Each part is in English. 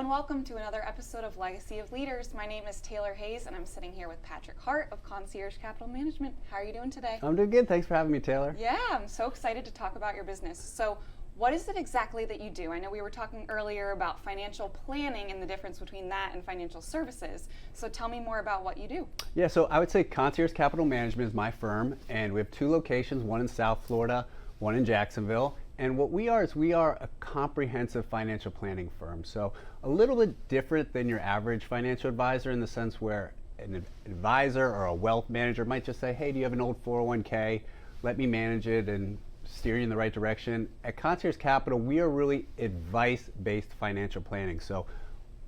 and welcome to another episode of Legacy of Leaders. My name is Taylor Hayes, and I'm sitting here with Patrick Hart of Concierge Capital Management. How are you doing today? I'm doing good. Thanks for having me, Taylor. Yeah, I'm so excited to talk about your business. So, what is it exactly that you do? I know we were talking earlier about financial planning and the difference between that and financial services. So tell me more about what you do. Yeah, so I would say Concierge Capital Management is my firm, and we have two locations, one in South Florida, one in Jacksonville. And what we are is we are a comprehensive financial planning firm. So a little bit different than your average financial advisor in the sense where an advisor or a wealth manager might just say, hey, do you have an old 401k? Let me manage it and steer you in the right direction. At Concierge Capital, we are really advice-based financial planning. So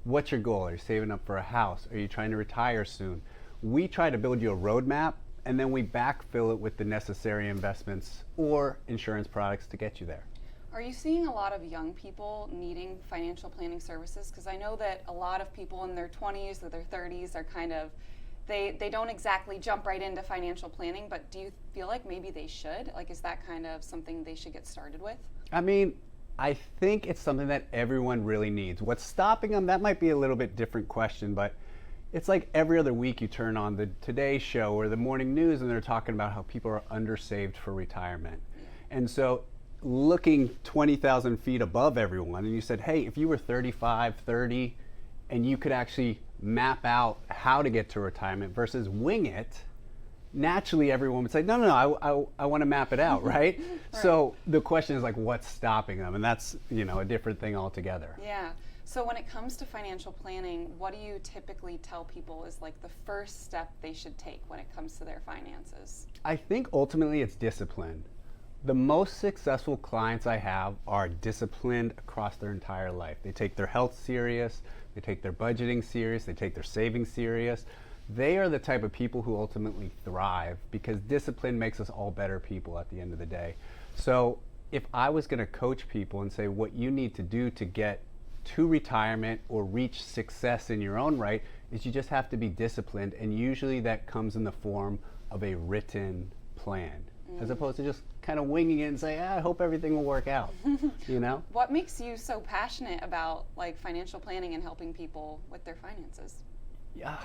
what's your goal? Are you saving up for a house? Are you trying to retire soon? We try to build you a roadmap, and then we backfill it with the necessary investments or insurance products to get you there. Are you seeing a lot of young people needing financial planning services? Because I know that a lot of people in their 20s or their 30s are kind of, they don't exactly jump right into financial planning, but do you feel like maybe they should? Like, is that kind of something they should get started with? I mean, I think it's something that everyone really needs. What's stopping them, that might be a little bit different question, but it's like every other week you turn on the Today Show or the morning news and they're talking about how people are undersaved for retirement. Yeah. And so looking 20,000 feet above everyone, and you said, hey, if you were 35, 30, and you could actually map out how to get to retirement versus wing it, naturally everyone would say, no, I want to map it out, right? Right? So the question is like, what's stopping them? And that's, a different thing altogether. Yeah. So when it comes to financial planning, what do you typically tell people is like the first step they should take when it comes to their finances? I think ultimately it's discipline. The most successful clients I have are disciplined across their entire life. They take their health serious, they take their budgeting serious, they take their savings serious. They are the type of people who ultimately thrive because discipline makes us all better people at the end of the day. So if I was going to coach people and say what you need to do to get to retirement or reach success in your own right is you just have to be disciplined, and usually that comes in the form of a written plan as opposed to just kind of winging it and say, I hope everything will work out. What makes you so passionate about like financial planning and helping people with their finances? Yeah,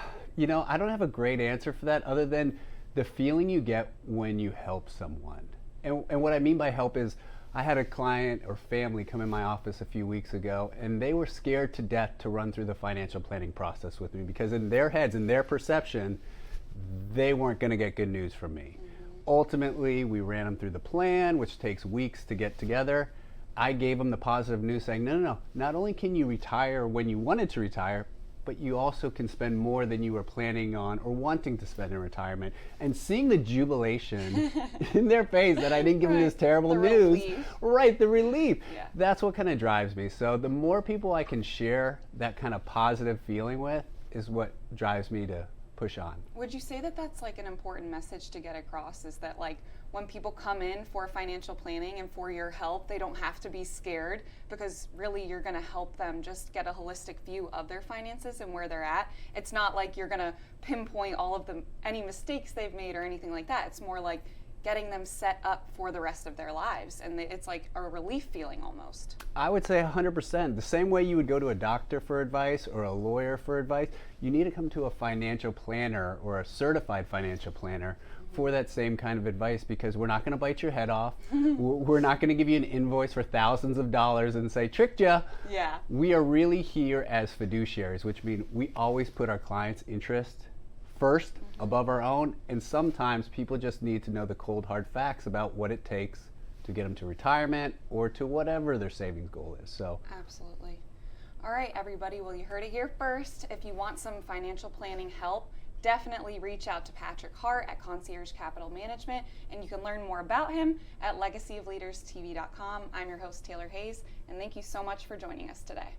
I don't have a great answer for that other than the feeling you get when you help someone. And what I mean by help is I had a client or family come in my office a few weeks ago, and they were scared to death to run through the financial planning process with me because in their heads, in their perception, they weren't going to get good news from me. Ultimately, we ran them through the plan, which takes weeks to get together. I gave them the positive news saying, no, not only can you retire when you wanted to retire, but you also can spend more than you were planning on or wanting to spend in retirement. And seeing the jubilation in their face that I didn't give them this terrible news, the relief, that's what kind of drives me. So the more people I can share that kind of positive feeling with is what drives me to push on. Would you say that that's like an important message to get across, is that like when people come in for financial planning and for your help, they don't have to be scared because really you're going to help them just get a holistic view of their finances and where they're at. It's not like you're going to pinpoint all of any mistakes they've made or anything like that. It's more like getting them set up for the rest of their lives, and it's like a relief feeling almost. I would say 100%. The same way you would go to a doctor for advice or a lawyer for advice, you need to come to a financial planner or a certified financial planner for that same kind of advice, because we're not going to bite your head off. We're not going to give you an invoice for thousands of dollars and say, tricked ya. Yeah. We are really here as fiduciaries, which means we always put our clients' interest first above our own, and sometimes people just need to know the cold hard facts about what it takes to get them to retirement or to whatever their savings goal is. So absolutely. All right, everybody, well, you heard it here first. If you want some financial planning help, definitely reach out to Patrick Hart at Concierge Capital Management, and you can learn more about him at legacyofleaderstv.com. I'm your host, Taylor Hayes, and thank you so much for joining us today.